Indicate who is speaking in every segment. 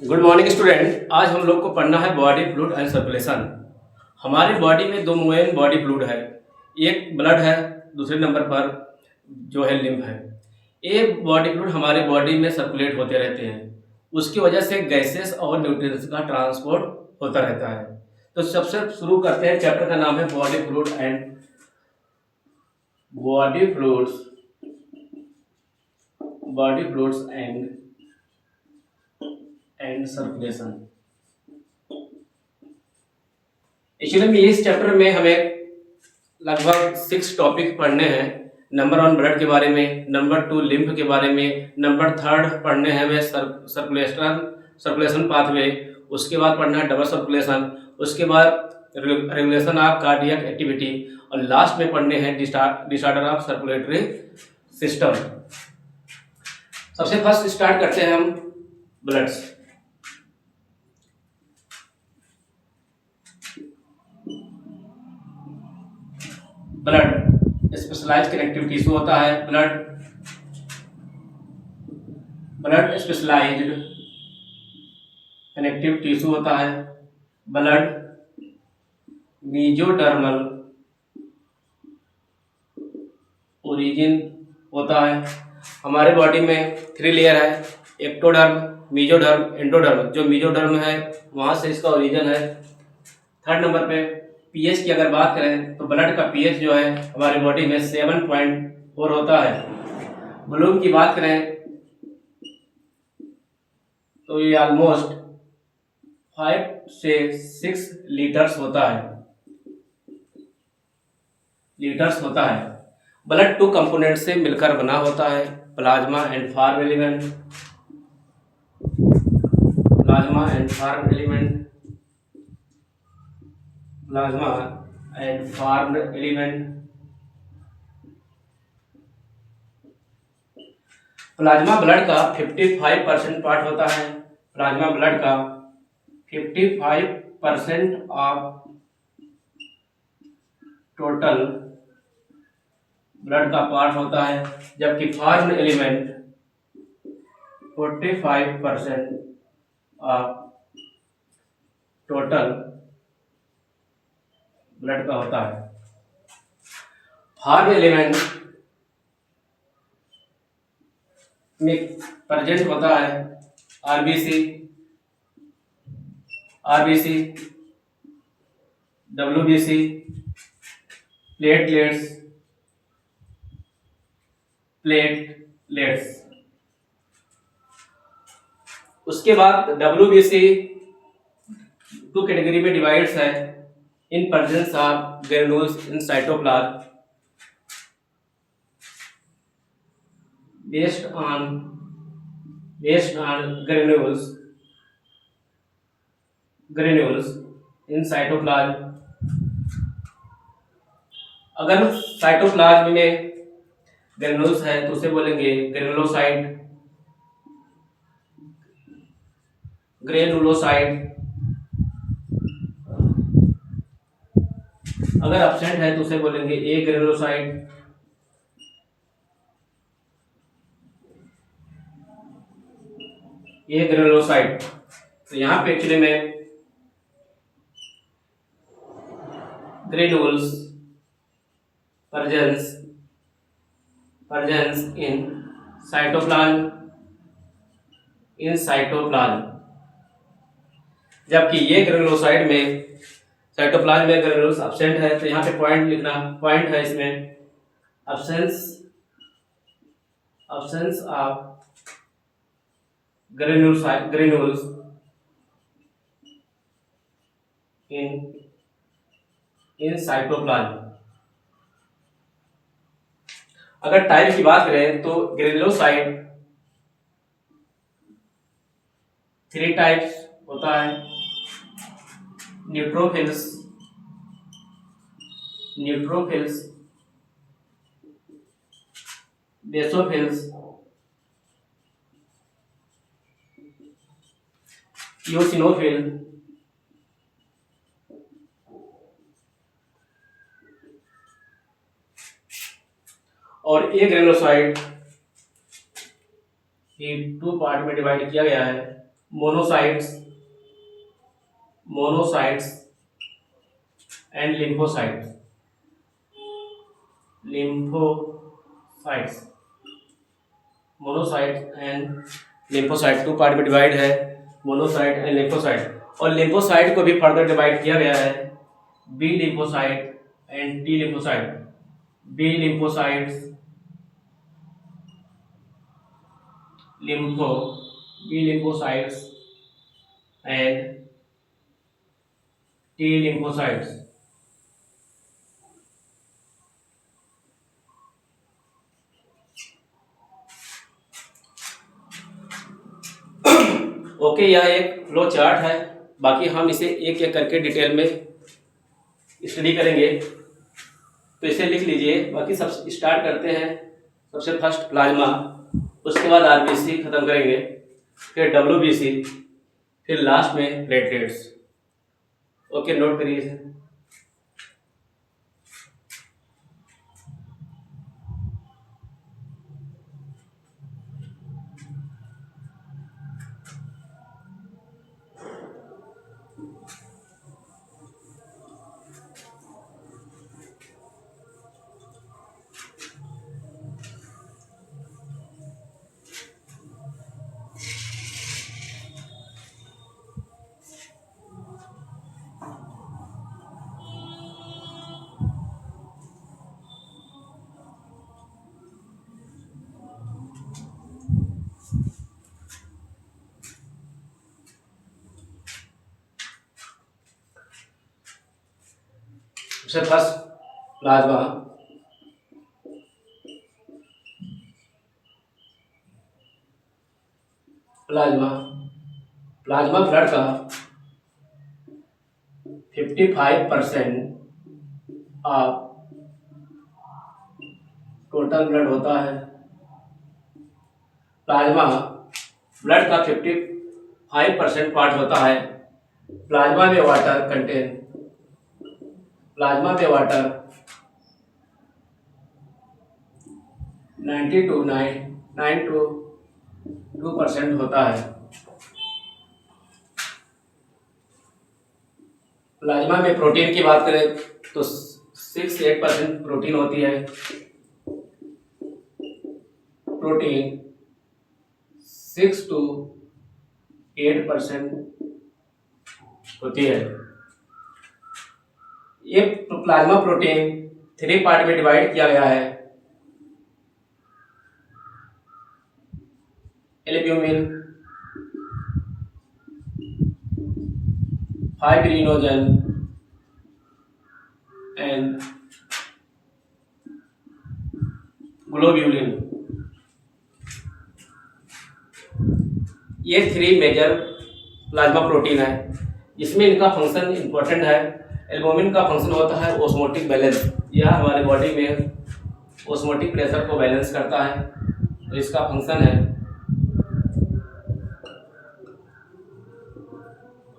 Speaker 1: Good morning student. आज हम लोग को पढ़ना है बॉडी फ्लूइड एंड सर्कुलेशन। हमारी बॉडी में दो मेन बॉडी फ्लूइड है, एक ब्लड है, दूसरे नंबर पर जो है लिम्फ है। ये बॉडी फ्लूइड हमारे बॉडी में सर्कुलेट होते रहते हैं, उसकी वजह से गैसेस और न्यूट्रिएंट्स का ट्रांसपोर्ट होता रहता है। तो सबसे शुरू करते हैं, चैप्टर का नाम है body fluid and circulation. Actually में इस चैप्टर में हमें लगभग 6 टॉपिक पढ़ने हैं। नंबर 1 ब्लड के बारे में, नंबर 2 लिम्फ के बारे में, नंबर 3 पढ़ने हैं हमें सर्कुलेशन पाथवे, उसके बाद पढ़ना है डबल सर्कुलेशन, उसके बाद रेगुलेशन ऑफ कार्डियक एक्टिविटी, और लास्ट में पढ़ने हैं डिसऑर्डर ऑफ सर्कुलेटरी सिस्टम। सबसे फर्स्ट स्टार्ट करते हैं हम ब्लड से। ब्लड स्पेशलाइज्ड कनेक्टिव टिश्यू होता है। ब्लड स्पेशलाइज्ड कनेक्टिव टिश्यू होता है। ब्लड मेसोडर्मल ओरिजिन होता है। हमारे बॉडी में 3 लेयर है, एक्टोडर्म, मेसोडर्म, एंडोडर्म। जो मेसोडर्म है वहां से इसका ओरिजिन है। 3rd नंबर पे पीएच की अगर बात करें तो ब्लड का पीएच जो है हमारे बॉडी में 7.4 होता है। वॉल्यूम की बात करें तो ये ऑलमोस्ट 5 से 6 लीटर्स होता है। ब्लड 2 कंपोनेंट से मिलकर बना होता है, plasma and form element. Plasma and formed element. Plasma blood का 55% पार्ट होता है। प्लाज्मा ब्लड का 55% ऑफ टोटल ब्लड का पार्ट होता है, जबकि form element 45% of total blood का होता है। फार्म एलिमेंट में प्रेजेंट होता है आरबीसी, डब्ल्यूबीसी, प्लेटलेट्स। उसके बाद डब्ल्यूबीसी 2 कैटेगरी में डिवाइड्स है, in presence of granules in cytoplasm based on granules in cytoplasm। अगर साइटोप्लाज्म में ग्रेन्यूल्स है तो उसे बोलेंगे ग्रेनुलोसाइट। अगर एब्सेंट है तो उसे बोलेंगे ए ग्रेनुलोसाइट। तो यहाँ पे एक्चुअली में ग्रेन्यूल्स presence in साइटोप्लाज्म, जबकि ये ग्रेनुलोसाइट में साइटोप्लाज्म में ग्रेन्यूल्स एब्सेंट है। तो यहाँ पे पॉइंट लिखना, पॉइंट है इसमें absence of granules in cytoplasm. अगर टाइप की बात करें तो ग्रेनुलोसाइट 3 टाइप्स होता है, न्यूट्रोफिल्स, बेसोफिल्स, इओसिनोफिल और एक ग्रेनुलोसाइट ये 2 पार्ट में डिवाइड किया गया है, monocytes monocytes and lymphocytes monocyte and lymphocyte, two part में डिवाइड है, मोनोसाइट एंड लिम्फोसाइट। और लिम्फोसाइट को भी फर्दर डिवाइड किया गया है, B lymphocyte and T lymphocyte. B lymphocytes and T lymphocytes. Okay, यह एक फ्लो चार्ट है, बाकी हम इसे एक एक करके डिटेल में स्टडी करेंगे, तो इसे लिख लीजिए। बाकी सब स्टार्ट करते हैं। सबसे फर्स्ट प्लाज्मा, उसके बाद आरबीसी खत्म करेंगे, फिर डब्ल्यूबीसी, फिर लास्ट में प्लेटलेट्स। ओके, नोट करिए इसे। सबसे first plasma. Plasma plasma blood का 55% ऑफ टोटल ब्लड होता है। प्लाज्मा ब्लड का 55% पार्ट होता है। प्लाज्मा में वाटर कंटेन, प्लाज्मा में वाटर 92% होता है। प्लाज्मा में प्रोटीन की बात करें तो 6 से 8% प्रोटीन होती है। प्रोटीन 6 to 8% होती है। ये प्लाज्मा प्रोटीन 3 पार्ट में डिवाइड किया गया है। Albumin, fibrinogen and globulin. ये 3 मेजर प्लाज्मा प्रोटीन है, जिसमें इनका फंक्शन इंपॉर्टेंट है। एल्ब्यूमिन का फंक्शन होता है ऑस्मोटिक बैलेंस, यह हमारे बॉडी में ऑस्मोटिक प्रेशर को बैलेंस करता है, तो इसका फंक्शन है।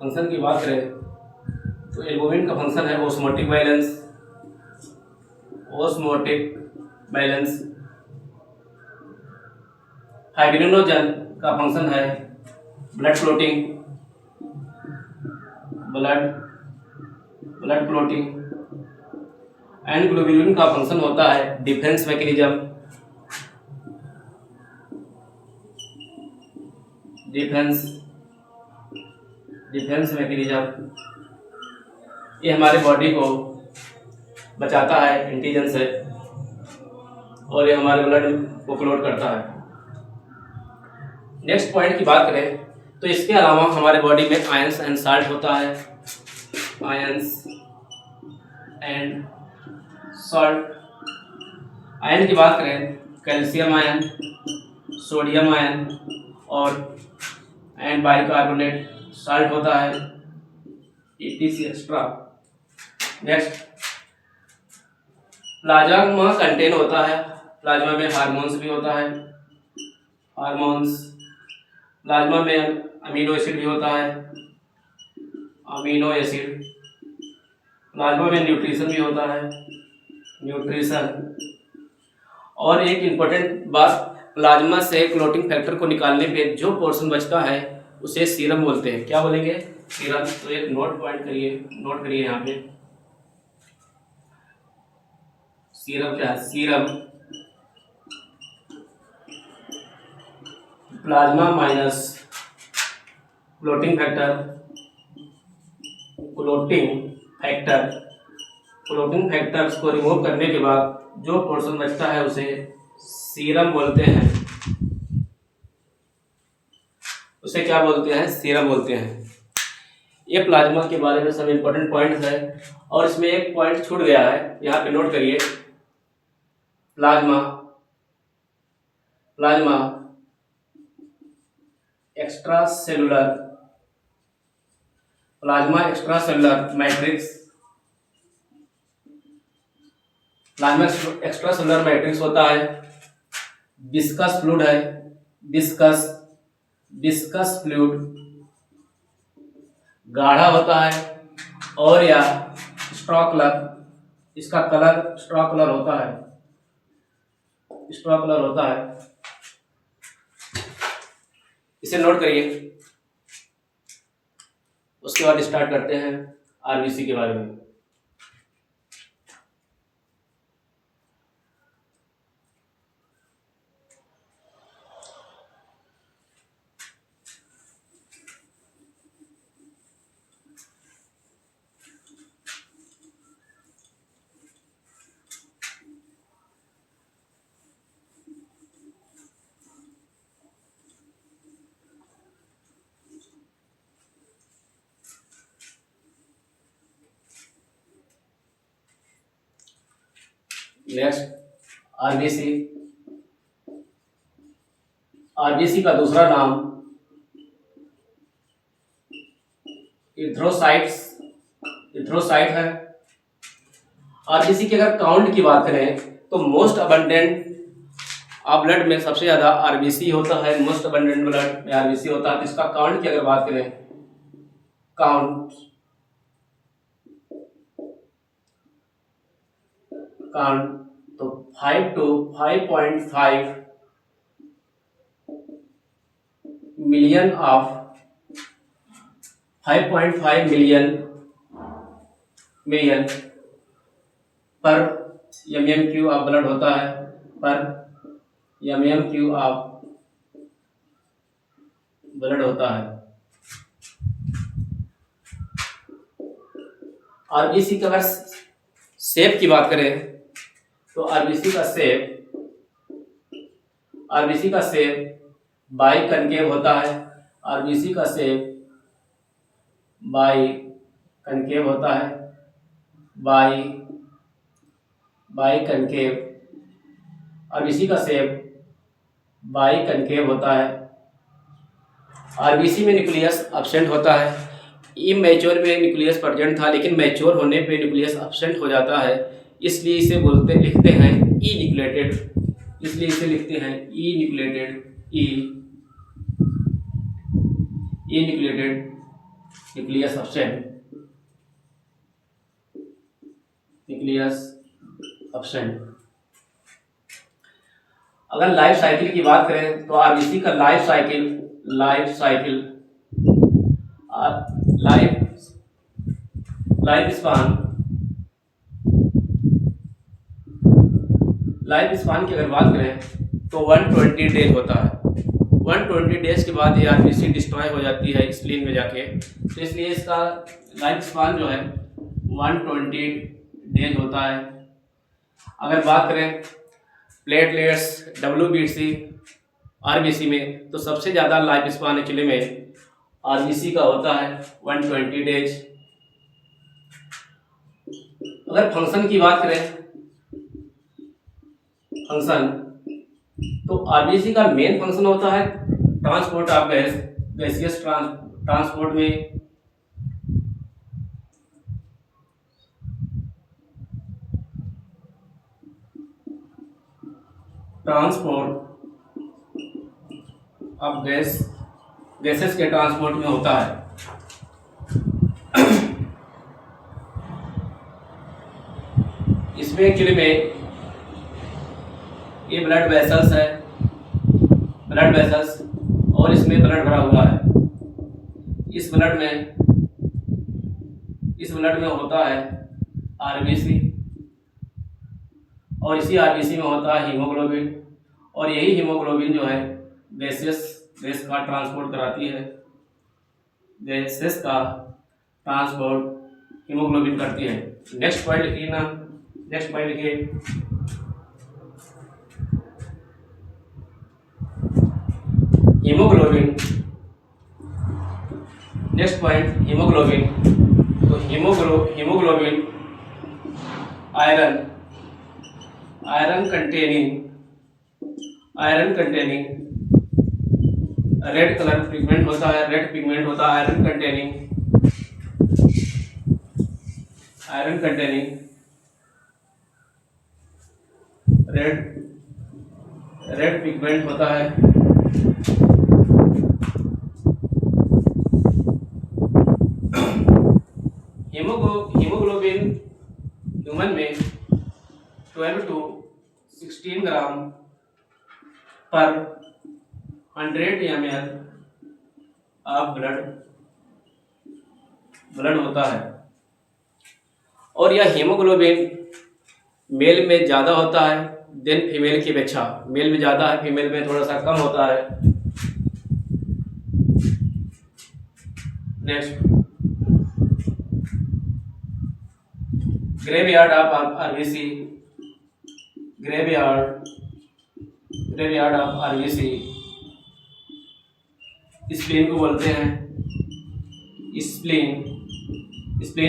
Speaker 1: फंक्शन की बात करें तो एल्ब्यूमिन का फंक्शन है ऑस्मोटिक बैलेंस। फाइब्रिनोजन का फंक्शन है ब्लड क्लोटिंग एंड ग्लोब्यूलिन का फंक्शन होता है डिफेंस मैकेनिज्म। ये हमारे बॉडी को बचाता है एंटीजन से, और ये हमारे ब्लड को क्लोट करता है। नेक्स्ट पॉइंट की बात करें तो इसके अलावा हमारे बॉडी में आयंस एंड साल्ट होता है। Ions and salt. आयन की बात करें, कैल्शियम आयन, सोडियम आयन और बाइकार्बोनेट साल्ट होता है, ETC extra. Next, plasma contain होता है, प्लाज्मा में हार्मोन्स भी होता है। प्लाज्मा में अमीनो एसिड भी होता है, अमीनो एसिड। प्लाज्मा में न्यूट्रिशन भी होता है, न्यूट्रिशन। और एक इम्पोर्टेंट बात, प्लाज्मा से क्लोटिंग फैक्टर को निकालने पे जो पोर्शन बचता है उसे सीरम बोलते हैं। क्या बोलेंगे? सीरम। तो एक नोट करिए यहाँ पे। सीरम क्या है? Serum plasma minus clotting factor. Clotting factors को रिमूव करने के बाद जो पोर्शन बचता है उसे सीरम बोलते हैं। उसे क्या बोलते हैं? सीरम बोलते हैं। ये प्लाज्मा के बारे में सब इंपॉर्टेंट पॉइंट्स है। और इसमें एक पॉइंट छूट गया है, यहाँ पे नोट करिए। Plasma extra cellular matrix. Plasma extra cellular matrix होता है, विस्कस फ्लूइड है, विस्कस फ्लूइड गाढ़ा होता है, और या स्ट्रॉ कलर, इसका कलर स्ट्रॉ कलर होता है। इसे नोट करिए। उसके बाद स्टार्ट करते हैं आरबीसी के बारे में। नेक्स्ट आरबीसी का दूसरा नाम इथ्रोसाइट है। आरबीसी की अगर काउंट की बात करें तो मोस्ट अबंडेंट ब्लड में सबसे ज्यादा आरबीसी होता है। मोस्ट अबंडेंट ब्लड में आरबीसी होता है। तो इसका काउंट की अगर बात करें, काउंट तो 5 to 5.5 मिलियन पर mmQ ऑफ ब्लड होता है, पर mmQ ऑफ ब्लड होता है। आरबीसी का अगर शेप की बात करें तो आरबीसी का शेप बाई कनकेव होता है। आरबीसी का शेप बाई कनकेव होता है। आरबीसी का शेप बाई कनकेव होता है। आरबीसी में न्यूक्लियस एब्सेंट होता है। इमैच्योर में न्यूक्लियस प्रेजेंट था, लेकिन मैच्योर होने पे न्यूक्लियस एब्सेंट हो जाता है, इसलिए इसे लिखते हैं ई न्यूक्लिएटेड न्यूक्लियस एब्सेंट। अगर लाइफ साइकिल की बात करें तो आरबीसी का लाइफ स्पान की अगर बात करें तो 120 डेज होता है। 120 डेज के बाद ये आरबीसी डिस्ट्रॉय हो जाती है स्प्लीन में जाके, तो इसलिए इसका लाइफ स्पान जो है 120 डेज होता है। अगर बात करें प्लेटलेट्स WBC आरबीसी में, तो सबसे ज़्यादा लाइफ स्पान एक्चुअली में आरबीसी का होता है 120 डेज। अगर फंक्शन की बात करें, तो आरबीसी का मेन फंक्शन होता है ट्रांसपोर्ट ऑफ गैसियस ट्रांसपोर्ट में। गैसेस के ट्रांसपोर्ट में होता है। इसमें एक्चुअली में ये ब्लड वेसल्स और इसमें ब्लड भरा हुआ है। इस ब्लड में होता है आरबीसी, और इसी आरबीसी में होता है हीमोग्लोबिन, और यही हीमोग्लोबिन जो है गैस का ट्रांसपोर्ट कराती है, गैसेस का ट्रांसपोर्ट हीमोग्लोबिन करती है। नेक्स्ट पॉइंट लिखिए ना, नेक्स्ट पॉइंट लिखिए हीमोग्लोबिन। Next point haemoglobin. तो haemoglobin iron containing red colour pigment होता है, रेड पिगमेंट होता है आयरन कंटेनिंग रेड पिगमेंट होता है। हीमोग्लोबिन ह्यूमन में 12 to 16 ग्राम पर 100 ml ऑफ ब्लड होता है, और यह हीमोग्लोबिन मेल में ज़्यादा होता है देन फीमेल की अपेक्षा। मेल में ज़्यादा है, फीमेल में थोड़ा सा कम होता है। Next, graveyard of RBC. Graveyard of RBC spleen को बोलते हैं, स्प्लीन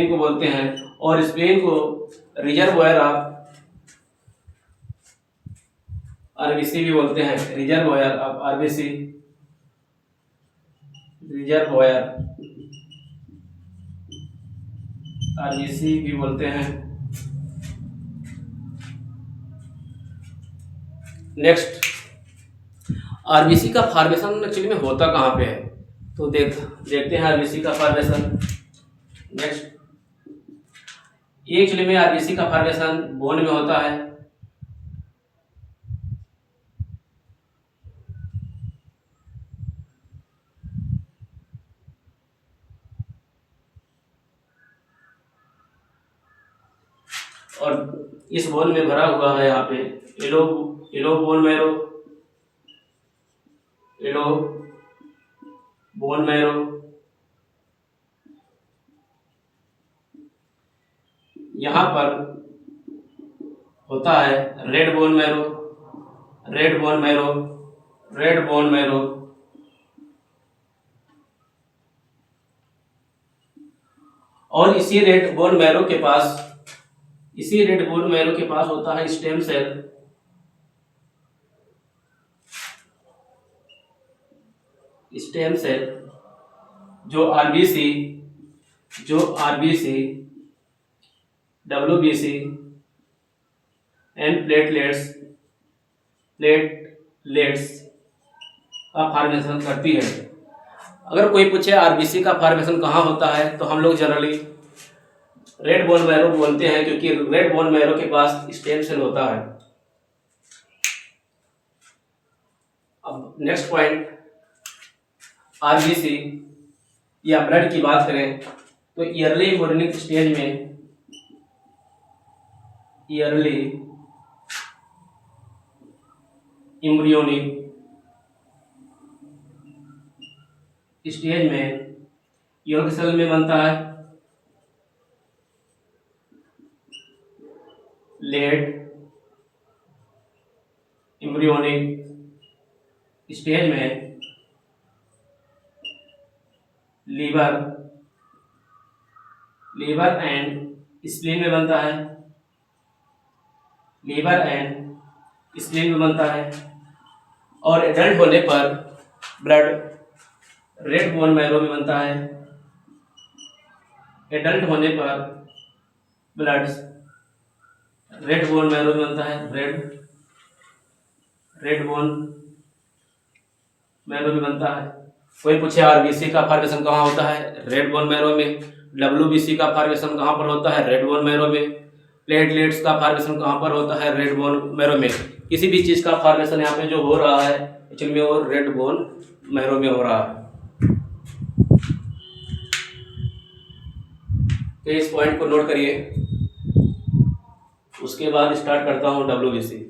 Speaker 1: को बोलते हैं, और स्प्लीन को रिजर्वोयर ऑफ आरबीसी भी बोलते हैं। Reservoir of RBC, reservoir RBC भी बोलते हैं। नेक्स्ट, आरबीसी का फॉर्मेशन एक्चुअली में होता कहाँ पे है, तो देखते हैं आरबीसी का फॉर्मेशन। नेक्स्ट, ये एक्चुअली में आरबीसी का फॉर्मेशन बोन में होता है। और इस बोन में भरा हुआ है यहाँ पे येलो बोन मैरो, यहाँ पर होता है रेड बोन मैरो, और इसी रेड बोन मैरो के पास होता है स्टेम सेल, जो आरबीसी, डब्ल्यूबीसी एंड प्लेटलेट्स का फॉर्मेशन करती है। अगर कोई पूछे आरबीसी का फॉर्मेशन कहाँ होता है, तो हम लोग जनरली रेड बोन मैरो बोलते हैं, क्योंकि रेड बोन मैरो के पास स्टेम सेल होता है। अब नेक्स्ट पॉइंट, आरबीसी या ब्लड की बात करें तो ईयरली एम्ब्रियोनिक स्टेज में, ईयरली एम्ब्रियोनिक स्टेज में यॉर्क सेल में बनता है, लेट एम्ब्रियोनिक स्टेज में लीवर एंड स्प्लीन में बनता है, और एडल्ट होने पर ब्लड रेड बोन मैरो में बनता है। एडल्ट होने पर ब्लड रेड बोन मैरो में बनता है, रेड बोन मैरो में बनता है। कोई पूछे आरबीसी का फॉर्मेशन कहाँ होता है, रेड बोन मैरो में। डब्ल्यूबीसी का फॉर्मेशन कहाँ पर होता है, रेड बोन मैरो में। प्लेटलेट्स का फॉर्मेशन कहाँ पर होता है, रेड बोन मैरो में। किसी भी चीज़ का फॉर्मेशन यहाँ पे जो हो रहा है एक्चुअली में वो रेड बोन मैरो में हो रहा है। तो इस पॉइंट को नोट करिए। उसके बाद स्टार्ट करता हूँ WBC।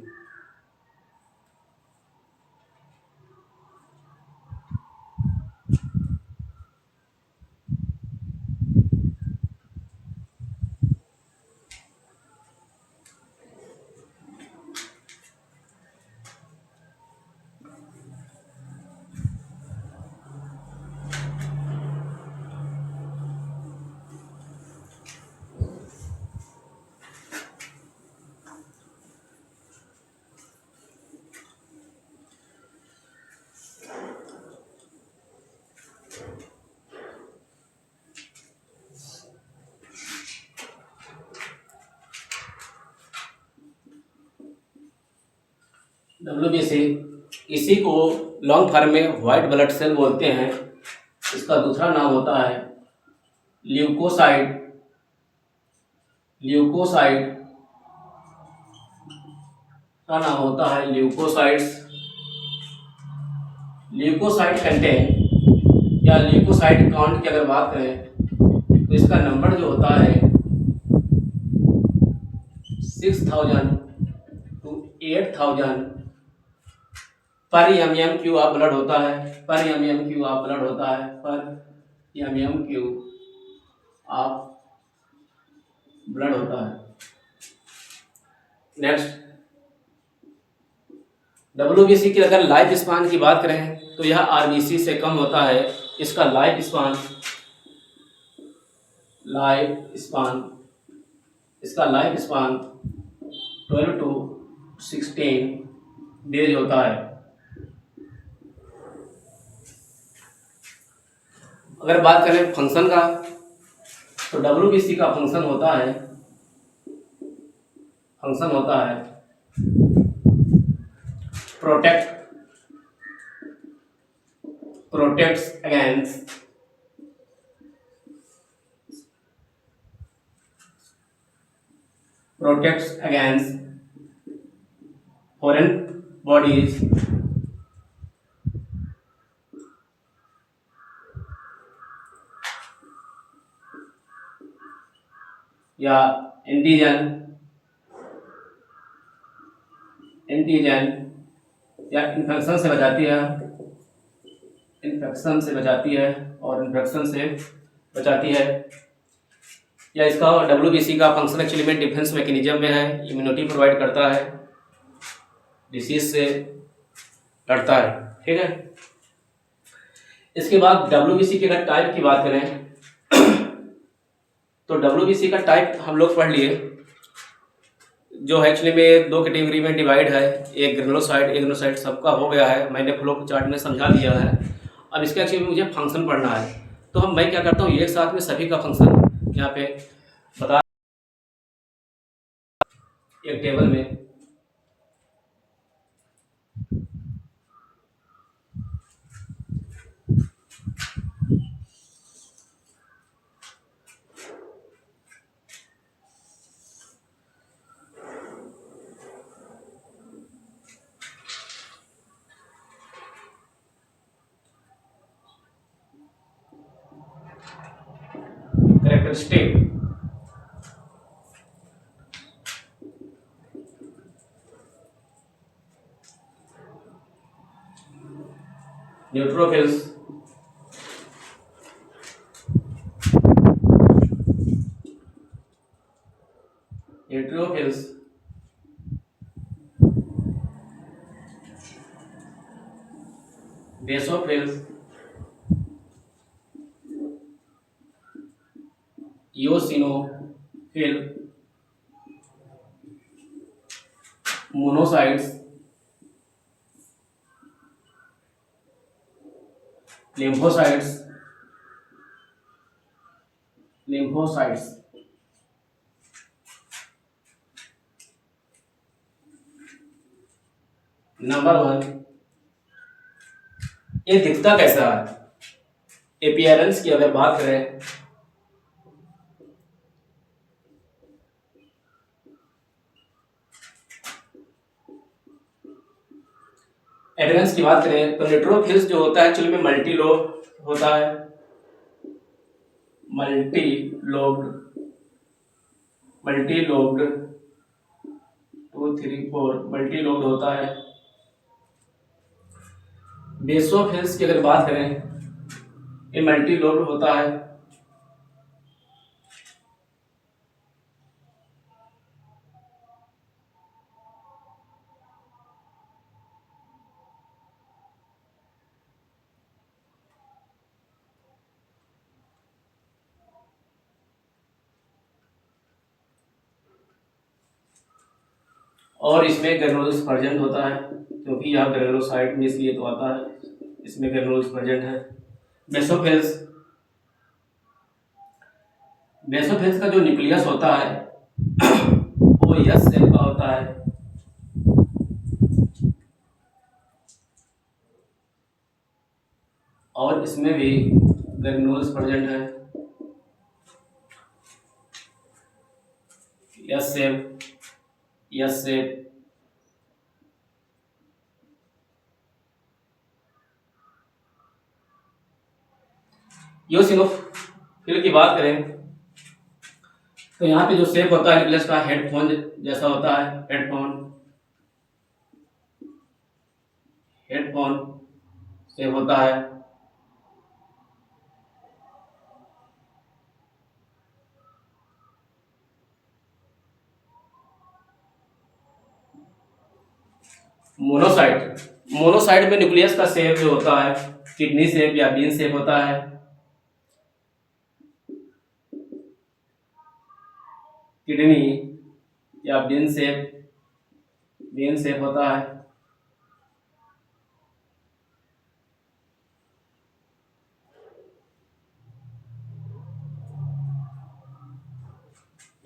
Speaker 1: WBC, इसी को लॉन्ग फॉर्म में व्हाइट ब्लड सेल बोलते हैं। इसका दूसरा नाम होता है ल्यूकोसाइट। ल्यूकोसाइट का नाम होता है ल्यूकोसाइट्स। ल्यूकोसाइट कंटेन या ल्यूकोसाइट काउंट की अगर बात करें तो इसका नंबर जो होता है 6000 to 8000 पर MM³ ऑफ ब्लड होता है। पर MM³ ऑफ ब्लड होता है। पर MM³ ऑफ ब्लड होता है। नेक्स्ट, WBC की अगर लाइफ स्पान की बात करें तो यह RBC से कम होता है। इसका लाइफ स्पान इसका लाइफ स्पान 12 to 16 डेज होता है। अगर बात करें फंक्शन का तो WBC का फंक्शन होता है प्रोटेक्ट्स अगेंस्ट फॉरेन बॉडीज या एंटीजन या इन्फेक्शन से बचाती है। या इसका WBC का फंक्शन एक्चुअली में डिफेंस मैकेनिज्म में है। इम्यूनिटी प्रोवाइड करता है, डिसीज से लड़ता है। ठीक है। इसके बाद WBC के अगर टाइप की बात करें तो WBC का टाइप हम लोग पढ़ लिए, जो एक्चुअली में 2 कैटेगरी में डिवाइड है। एक ग्रेनुलोसाइट, एक ग्रेनुलोसाइट सबका हो गया है, मैंने फ्लो चार्ट में समझा दिया है। अब इसका एक्चुअली मुझे फंक्शन पढ़ना है, तो मैं क्या करता हूँ, एक साथ में सभी का फंक्शन यहाँ पे बता एक टेबल में। Characteristic, neutrophils, basophils, eosinophil, monocytes, lymphocytes. Number 1, ये दिखता कैसा है? एपियरेंस की अगर बात करें एपियरेंस की बात करें तो न्यूट्रोफिल्स जो होता है एक्चुअली में मल्टी लोब होता है। Multi lobed multi lobed, 2 3 4 multi lobed होता है। बेसोफिल्स की अगर बात करें, ये मल्टी लोब्ड होता है। और इसमें ग्रेनुलोस प्रेजेंट होता है, क्योंकि यहाँ ग्रेनुलोसाइट में इसलिए तो आता है, इसमें ग्रेनुलोस प्रेजेंट है। बेसोफिल्स, बेसोफिल्स का जो न्यूक्लियस होता है वो यस शेप का होता है। और इसमें भी ग्रेनुलोस प्रेजेंट है, yes shape, yes shape. Eosinophil की बात करें तो यहाँ पे जो शेप होता है न्यूक्लियस का हेडफोन जैसा होता है, हेडफोन, हेडफोन शेप होता है। मोनोसाइट, मोनोसाइट में न्यूक्लियस का शेप जो होता है किडनी शेप या बीन शेप होता है। किडनी या बीन शेप, बीन शेप होता है।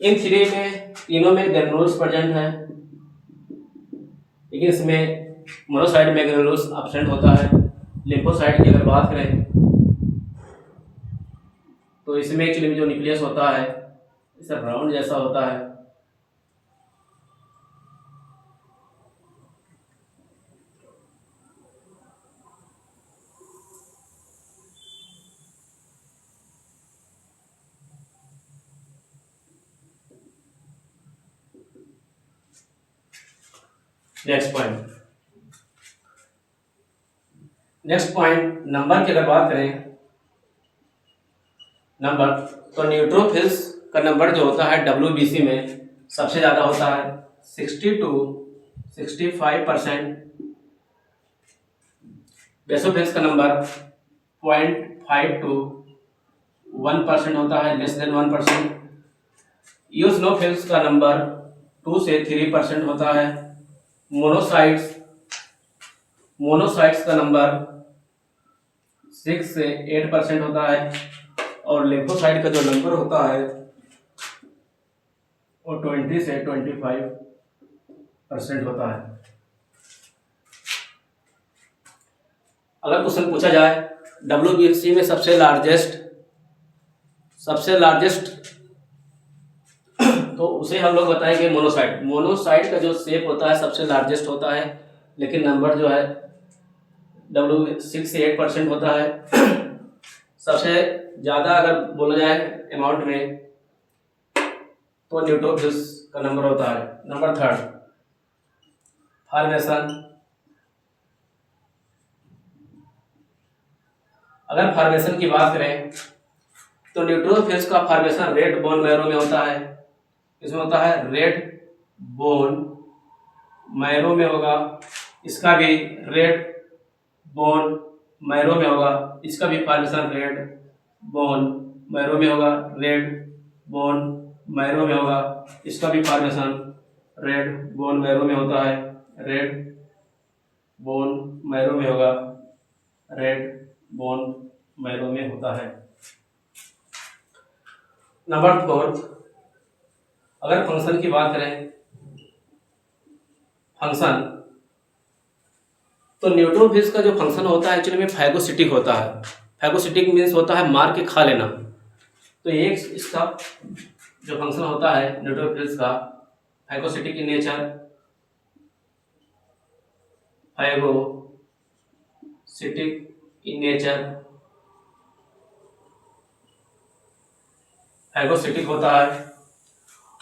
Speaker 1: इन थ्री में, तीनों में ग्रेनुलोस प्रेजेंट है, लेकिन इसमें मोनोसाइट में ग्रेनुलोस एब्सेंट होता है। लिम्फोसाइट की अगर बात करें तो इसमें एक्चुअली जो न्यूक्लियस होता है इस राउंड जैसा होता है। Next point, next point number की अगर बात करें, नंबर, तो न्यूट्रोफिल्स का नंबर जो होता है WBC में सबसे ज़्यादा होता है 60 to 65%। बेसोफिल्स का नंबर 0.5 to 1% होता है, लेस देन 1%। यूसिनोफिल्स का नंबर 2 से 3% होता है। मोनोसाइट्स, मोनोसाइट्स का नंबर 6 से 8% होता है। और लिम्फोसाइट का जो नंबर होता है वो 20 से 25% होता है। अगर क्वेश्चन पूछा जाए WBC में सबसे लार्जेस्ट तो उसे हम लोग बताएंगे मोनोसाइट। मोनोसाइट का जो शेप होता है सबसे लार्जेस्ट होता है, लेकिन नंबर जो है W6 से 8% होता है। सबसे ज़्यादा अगर बोला जाए अमाउंट में तो न्यूट्रोफिल्स का नंबर होता है। Number third, formation. अगर फॉर्मेशन की बात करें तो न्यूट्रोफिल्स का फॉर्मेशन रेड बोन मैरो में होता है। इसमें होता है रेड बोन मैरो में होगा, इसका भी रेड बोन मैरो में होगा, इसका भी फॉर्मेशन रेड बोन मैरो में होगा, रेड बोन मैरो में होगा, इसका भी फॉर्मेशन रेड बोन मैरो में होता है, रेड बोन मैरो में होगा, रेड बोन मैरो में होता है। नंबर फोर्थ, अगर फंक्शन की बात करें, फंक्शन, तो न्यूट्रोफिल्स का जो फंक्शन होता है एक्चुअली में फैगोसिटिक होता है। फैगोसिटिक मीन्स होता है मार के खा लेना। तो एक इसका जो फंक्शन होता है न्यूट्रोफिल्स का phagocytic in nature, phagocytic in nature, phagocytic होता है।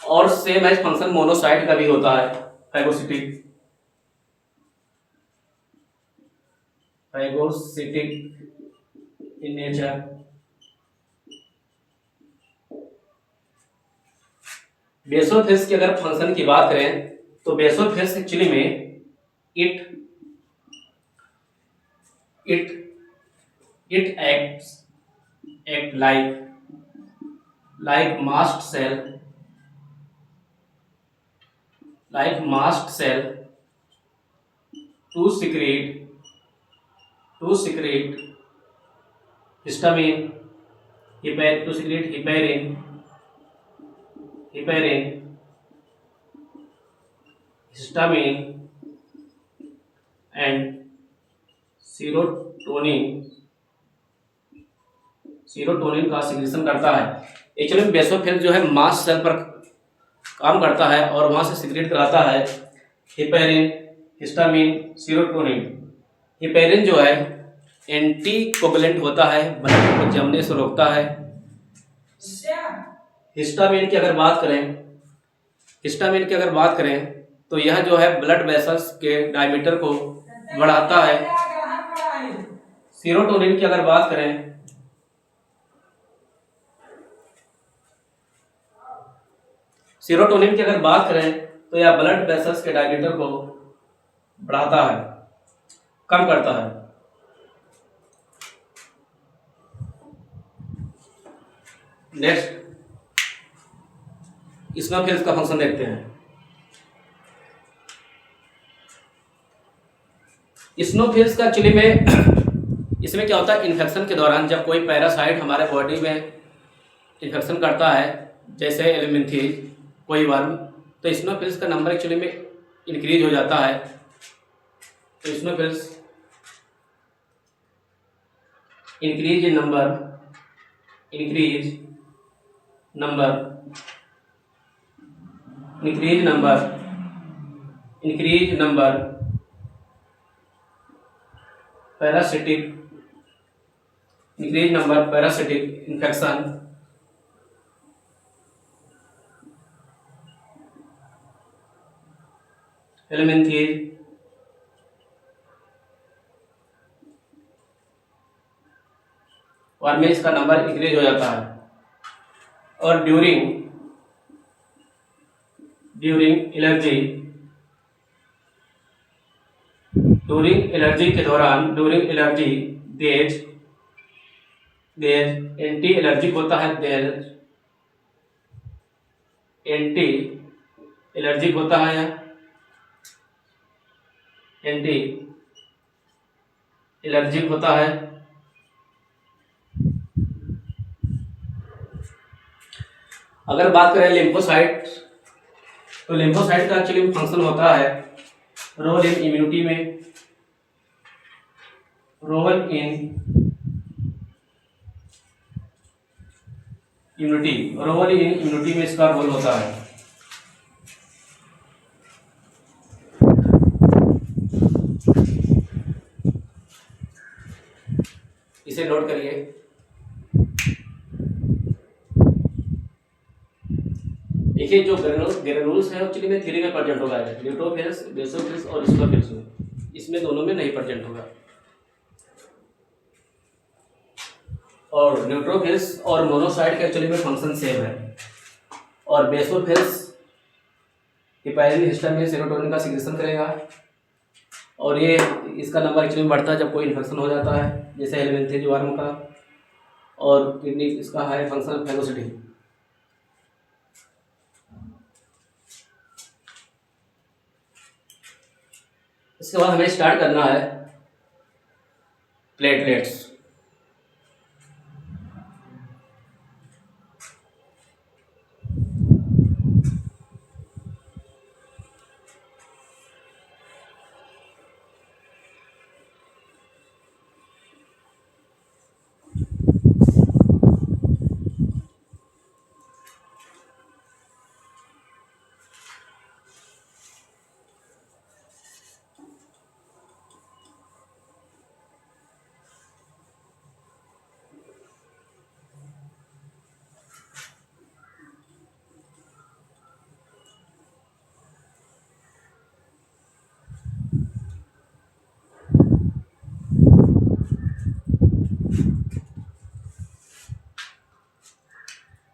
Speaker 1: और सेम एज फंक्शन मोनोसाइट का भी होता है, फैगोसिटिक इन नेचर। बेसोफिल्स की अगर फंक्शन की बात करें तो बेसोफिल्स एक्चुअली में it it it act like mast cell to secrete histamine, to secrete heparin, histamine and serotonin का सिक्रीशन करता है। एक्चुअली में बेसोफिल जो है मास्ट सेल पर काम करता है और वहां से सिक्रेट कराता है हिपेरिन, हिस्टामिन, सीरोटोनिन। हिपेरिन जो है एंटी कोगुलेंट होता है, ब्लड को जमने से रोकता है। हिस्टामिन की अगर बात करें तो यह जो है ब्लड वेसल्स के डायमीटर को बढ़ाता है। सीरोटोनिन की अगर बात करें तो यह ब्लड वेसल्स के डायमीटर को बढ़ाता है, कम करता है। नेक्स्ट इस्नोफिल्स का फंक्शन देखते हैं। इस्नोफिल्स का एक्चुअली में इसमें क्या होता है, इन्फेक्शन के दौरान जब कोई पैरासाइट हमारे बॉडी में इन्फेक्शन करता है, जैसे एलिमेंथीज, कोई वर्म, तो इस्नोफिल्स का नंबर एक्चुअली में इंक्रीज हो जाता है। तो eosinophils increase number parasitic infection helminths और में इसका नंबर इंक्रीज हो जाता है। और ड्यूरिंग एलर्जी के दौरान देज एंटी एलर्जिक होता है, एंटी एलर्जिक होता है। अगर बात करें लिम्फोसाइट, तो लिम्फोसाइट का एक्चुअली फंक्शन होता है रोल इन इम्यूनिटी में इसका रोल होता है। इसे नोट करिए। देखिए जो ग्रेनुल्स है एक्चुअली में 3 में प्रेजेंट होगा, न्यूट्रोफिल्स, बेसोफिल्स और इस्नोफिल्स में, इसमें दोनों में नहीं प्रेजेंट होगा। और न्यूट्रोफिल्स और मोनोसाइट के एक्चुअली में फंक्शन सेम है। और बेसोफिल्स हिपेरिन, हिस्टामिन, सेरोटोनिन का सिक्रेशन करेगा और ये इसका नंबर एक्चुअली में बढ़ता है जब कोई इन्फेक्शन हो जाता है, जैसे एलिमेंथेज वर्म का। और किडनी इसका है फंक्शन फैगोसिटी। इसके बाद हमें स्टार्ट करना है platelets.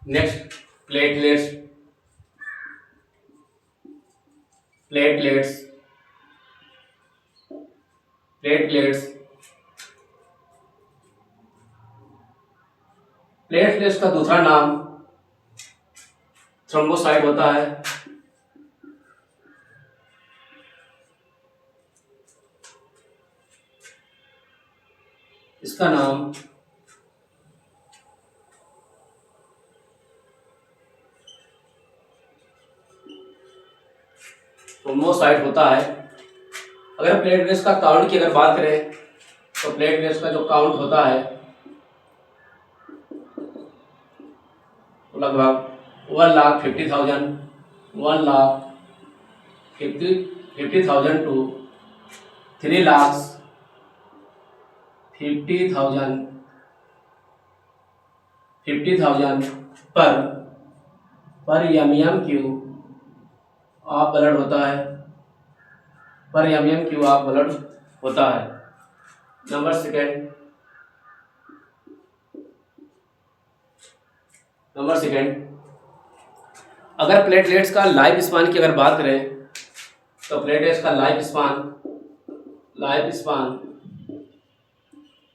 Speaker 1: Next platelets, platelets, platelets. Platelets का दूसरा नाम थ्रोम्बोसाइट होता है। इसका नाम थ्रोम्बोसाइट होता है। अगर प्लेटलेट्स का काउंट की अगर बात करें तो प्लेटलेट्स का जो काउंट होता है लगभग 1,50,000 1,50,000 टू 3,50,000 पर mm³ ऑफ ब्लड होता है, पर mm³ ऑफ ब्लड होता है। नंबर सेकेंड, अगर प्लेटलेट्स का लाइफ स्पान की अगर बात करें तो प्लेटलेट्स का लाइफ स्पान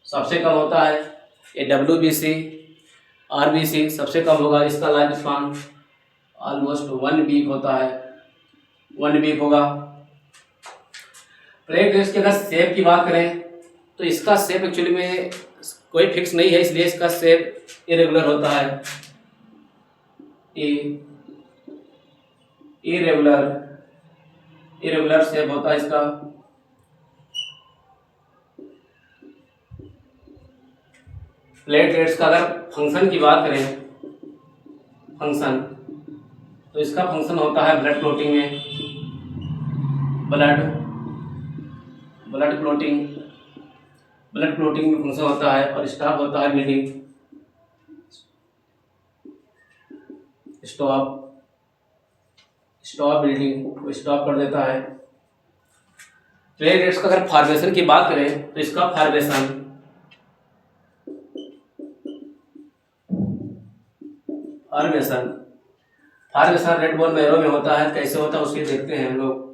Speaker 1: सबसे कम होता है। ये WBC, RBC सबसे कम होगा, इसका लाइफ स्पान ऑलमोस्ट 1 वीक होता है, 1 वीक होगा। प्लेटलेट्स की अगर शेप की बात करें तो इसका शेप एक्चुअली में कोई फिक्स नहीं है, इसलिए इसका शेप इरेगुलर होता है। इरेगुलर शेप होता है इसका। प्लेटलेट्स का अगर फंक्शन की बात करें, तो इसका फंक्शन होता है ब्लड क्लोटिंग में, ब्लड क्लोटिंग में फंक्शन होता है, और स्टॉप होता है ब्लीडिंग, स्टॉप ब्लीडिंग को स्टॉप कर देता है। प्लेटलेट्स का अगर फॉर्मेशन की बात करें तो इसका फॉर्मेशन रेड बोन मैरो में होता है। कैसे होता है उसके देखते हैं हम लोग।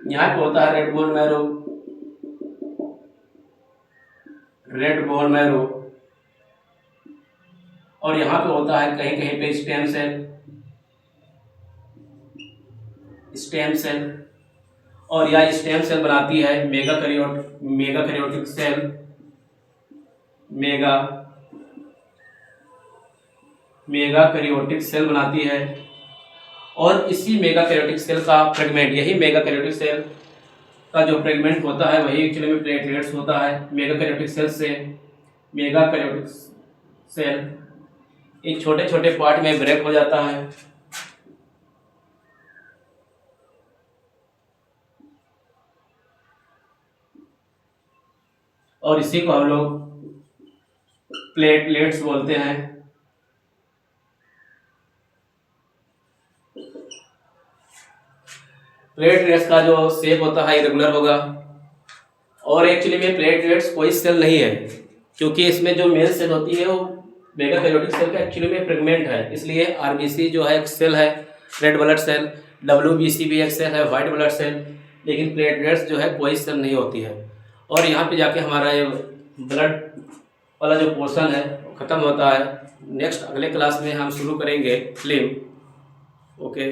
Speaker 1: यहाँ पे होता है रेड बोन मैरो, और यहाँ पे होता है कहीं कहीं पे स्टेम सेल, और यह स्टेम सेल बनाती है मेगा कैरियोटिक सेल बनाती है। और इसी मेगा कैरियोटिक सेल का फ्रेगमेंट, यही मेगा कैरियोटिक सेल का जो फ्रेगमेंट होता है वही एक्चुअली में प्लेटलेट्स होता है। मेगा कैरियोटिक सेल एक छोटे छोटे पार्ट में ब्रेक हो जाता है, और इसी को हम लोग प्लेटलेट्स बोलते हैं। प्लेटलेट्स का जो शेप होता है इरेगुलर होगा, और एक्चुअली में प्लेटलेट्स कोई सेल नहीं है, क्योंकि इसमें जो मेन सेल होती है वो मेगा कैरियोटिक सेल का एक्चुअली में फ्रेगमेंट है। इसलिए RBC जो है एक सेल है, रेड ब्लड सेल, WBC भी एक सेल है, वाइट ब्लड सेल, लेकिन प्लेटलेट्स जो है कोई सेल नहीं होती है। और यहाँ पे जाके हमारा ये ब्लड वाला जो पोर्शन है वो ख़त्म होता है। नेक्स्ट अगले क्लास में हम शुरू करेंगे फिल्म। ओके।